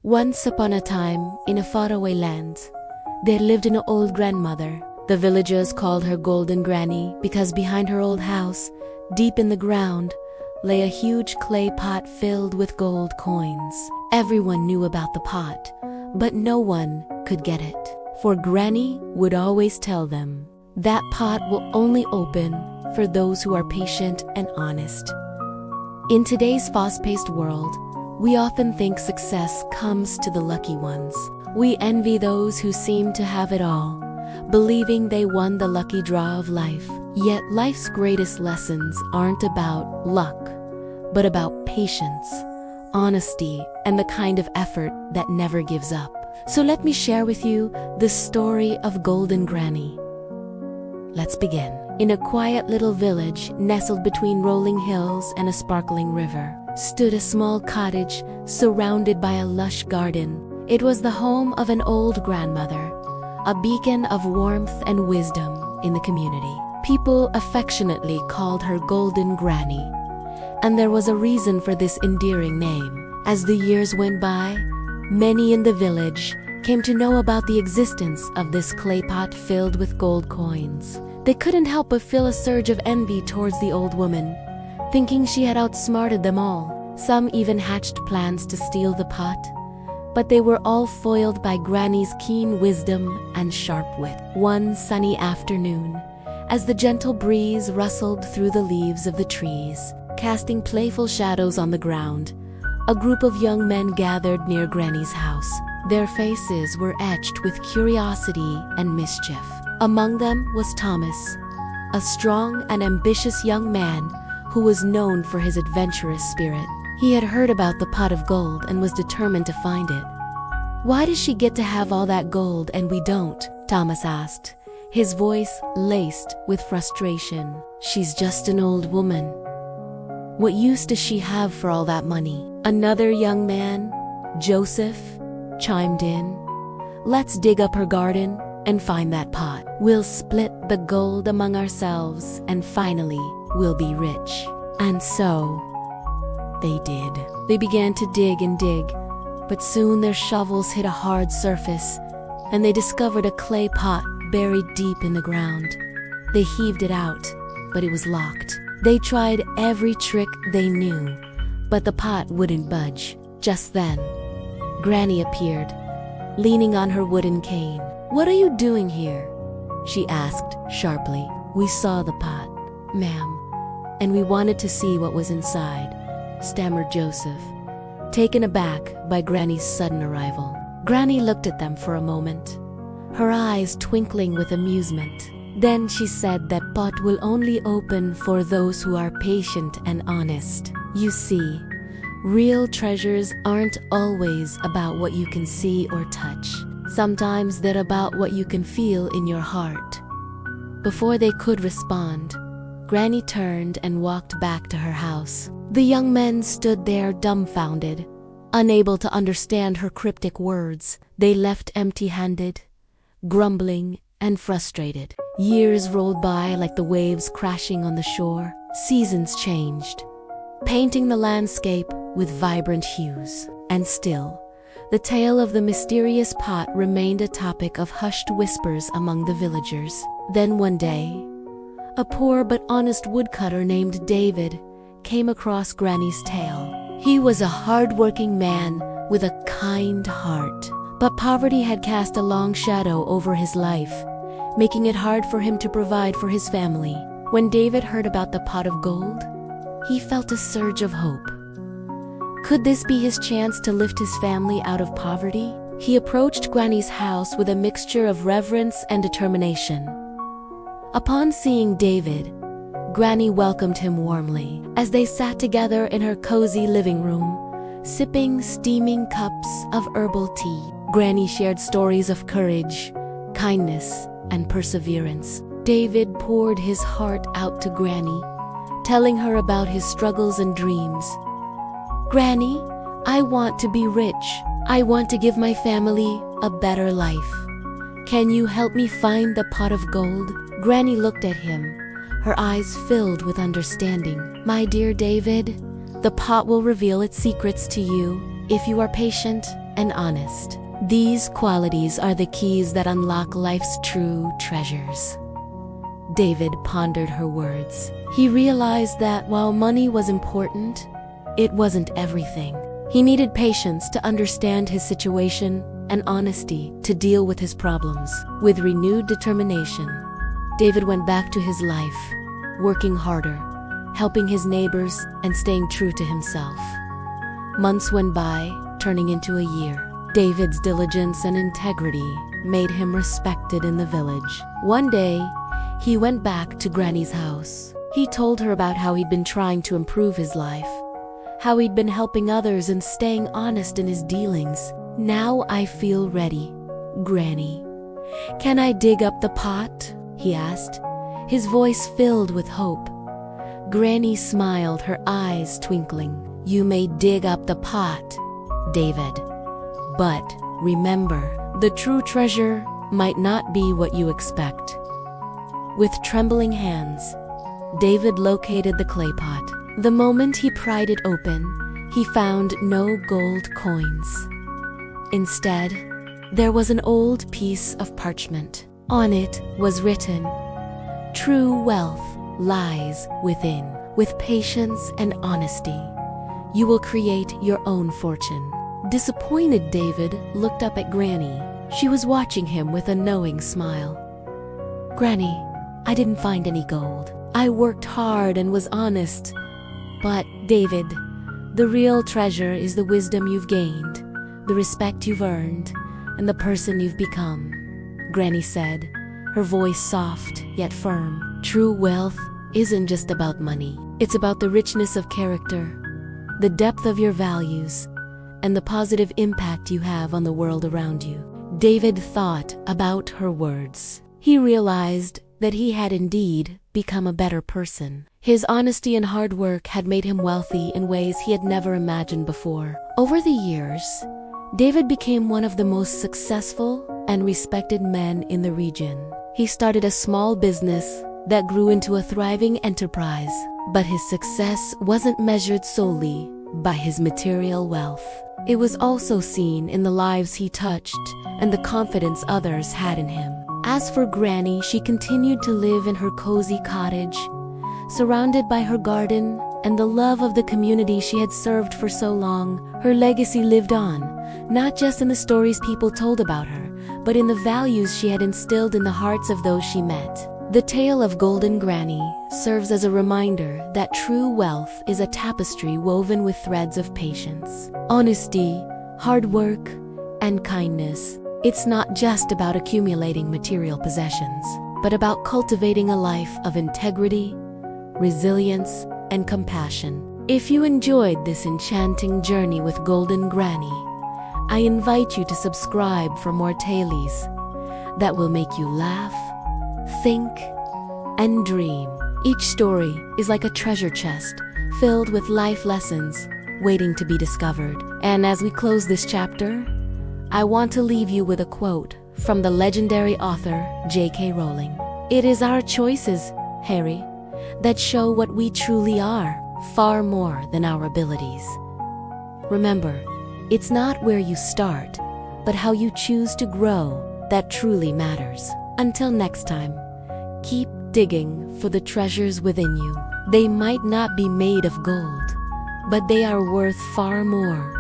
Once upon a time, in a faraway land, there lived an old grandmother. The villagers called her Golden Granny because behind her old house, deep in the ground, lay a huge clay pot filled with gold coins. Everyone knew about the pot, but no one could get it. For Granny would always tell them, that pot will only open for those who are patient and honest. In today's fast-paced world, we often think success comes to the lucky ones. We envy those who seem to have it all, believing they won the lucky draw of life. Yet life's greatest lessons aren't about luck, but about patience, honesty, and the kind of effort that never gives up. So let me share with you the story of Golden Granny. Let's begin. In a quiet little village nestled between rolling hills and a sparkling river, stood a small cottage surrounded by a lush garden. It was the home of an old grandmother, a beacon of warmth and wisdom in the community. People affectionately called her Golden Granny, and there was a reason for this endearing name. As the years went by, many in the village came to know about the existence of this clay pot filled with gold coins. They couldn't help but feel a surge of envy towards the old woman, thinking she had outsmarted them all. Some even hatched plans to steal the pot, but they were all foiled by Granny's keen wisdom and sharp wit. One sunny afternoon, as the gentle breeze rustled through the leaves of the trees, casting playful shadows on the ground, a group of young men gathered near Granny's house. Their faces were etched with curiosity and mischief. Among them was Thomas, a strong and ambitious young man who was known for his adventurous spirit. He had heard about the pot of gold and was determined to find it. "Why does she get to have all that gold and we don't?" Thomas asked, his voice laced with frustration. "She's just an old woman. What use does she have for all that money?" Another young man, Joseph, chimed in. "Let's dig up her garden and find that pot. We'll split the gold among ourselves and finally we'll be rich." And so they did. They began to dig and dig, but soon their shovels hit a hard surface and they discovered a clay pot buried deep in the ground. They heaved it out, but it was locked. They tried every trick they knew, but the pot wouldn't budge. Just then, Granny appeared, leaning on her wooden cane. "What are you doing here?" she asked sharply. "We saw the pot, ma'am, and we wanted to see what was inside," stammered Joseph, taken aback by Granny's sudden arrival. Granny looked at them for a moment, her eyes twinkling with amusement. Then she said that pot will only open for those who are patient and honest. You see, real treasures aren't always about what you can see or touch. Sometimes they're about what you can feel in your heart. Before they could respond, Granny turned and walked back to her house. The young men stood there dumbfounded, unable to understand her cryptic words. They left empty-handed, grumbling and frustrated. Years rolled by like the waves crashing on the shore. Seasons changed, painting the landscape with vibrant hues. And still, the tale of the mysterious pot remained a topic of hushed whispers among the villagers. Then one day, a poor but honest woodcutter named David came across Granny's tale. He was a hard-working man with a kind heart, but poverty had cast a long shadow over his life, making it hard for him to provide for his family. When David heard about the pot of gold, he felt a surge of hope. Could this be his chance to lift his family out of poverty? He approached Granny's house with a mixture of reverence and determination. Upon seeing David, Granny welcomed him warmly. As they sat together in her cozy living room, sipping steaming cups of herbal tea, Granny shared stories of courage, kindness, and perseverance. David poured his heart out to Granny, telling her about his struggles and dreams. "Granny, I want to be rich. I want to give my family a better life. Can you help me find the pot of gold?" Granny looked at him, her eyes filled with understanding. "My dear David, the pot will reveal its secrets to you if you are patient and honest. These qualities are the keys that unlock life's true treasures. David pondered her words. He realized that while money was important, it wasn't everything. He needed patience to understand his situation and honesty to deal with his problems. With renewed determination, David went back to his life, working harder, helping his neighbors, and staying true to himself. Months went by, turning into a year. David's diligence and integrity made him respected in the village. One day, he went back to Granny's house. He told her about how he'd been trying to improve his life, how he'd been helping others and staying honest in his dealings. "Now I feel ready, Granny. Can I dig up the pot?" he asked, his voice filled with hope. Granny smiled, her eyes twinkling. "You may dig up the pot, David. But remember, the true treasure might not be what you expect." With trembling hands, David located the clay pot. The moment he pried it open, he found no gold coins. Instead, there was an old piece of parchment. On it was written, "True wealth lies within. With patience and honesty, you will create your own fortune." Disappointed, David looked up at Granny. She was watching him with a knowing smile. "Granny, I didn't find any gold. I worked hard and was honest. But, David, the real treasure is the wisdom you've gained, the respect you've earned, and the person you've become," Granny said, her voice soft yet firm. "True wealth isn't just about money. It's about the richness of character, the depth of your values, and the positive impact you have on the world around you." David thought about her words. He realized that he had indeed become a better person. His honesty and hard work had made him wealthy in ways he had never imagined before. Over the years, David became one of the most successful and respected men in the region. He started a small business that grew into a thriving enterprise, but his success wasn't measured solely by his material wealth. It was also seen in the lives he touched and the confidence others had in him. As for Granny, she continued to live in her cozy cottage, surrounded by her garden and the love of the community she had served for so long. Her legacy lived on, not just in the stories people told about her, but in the values she had instilled in the hearts of those she met. The tale of Golden Granny serves as a reminder that true wealth is a tapestry woven with threads of patience, honesty, hard work, and kindness. It's not just about accumulating material possessions, but about cultivating a life of integrity, resilience, and compassion. If you enjoyed this enchanting journey with Golden Granny, I invite you to subscribe for more tales that will make you laugh, think, and dream. Each story is like a treasure chest filled with life lessons waiting to be discovered. And as we close this chapter, I want to leave you with a quote from the legendary author J.K. Rowling. "It is our choices, Harry, that show what we truly are, far more than our abilities." Remember, it's not where you start, but how you choose to grow that truly matters. Until next time, keep digging for the treasures within you. They might not be made of gold, but they are worth far more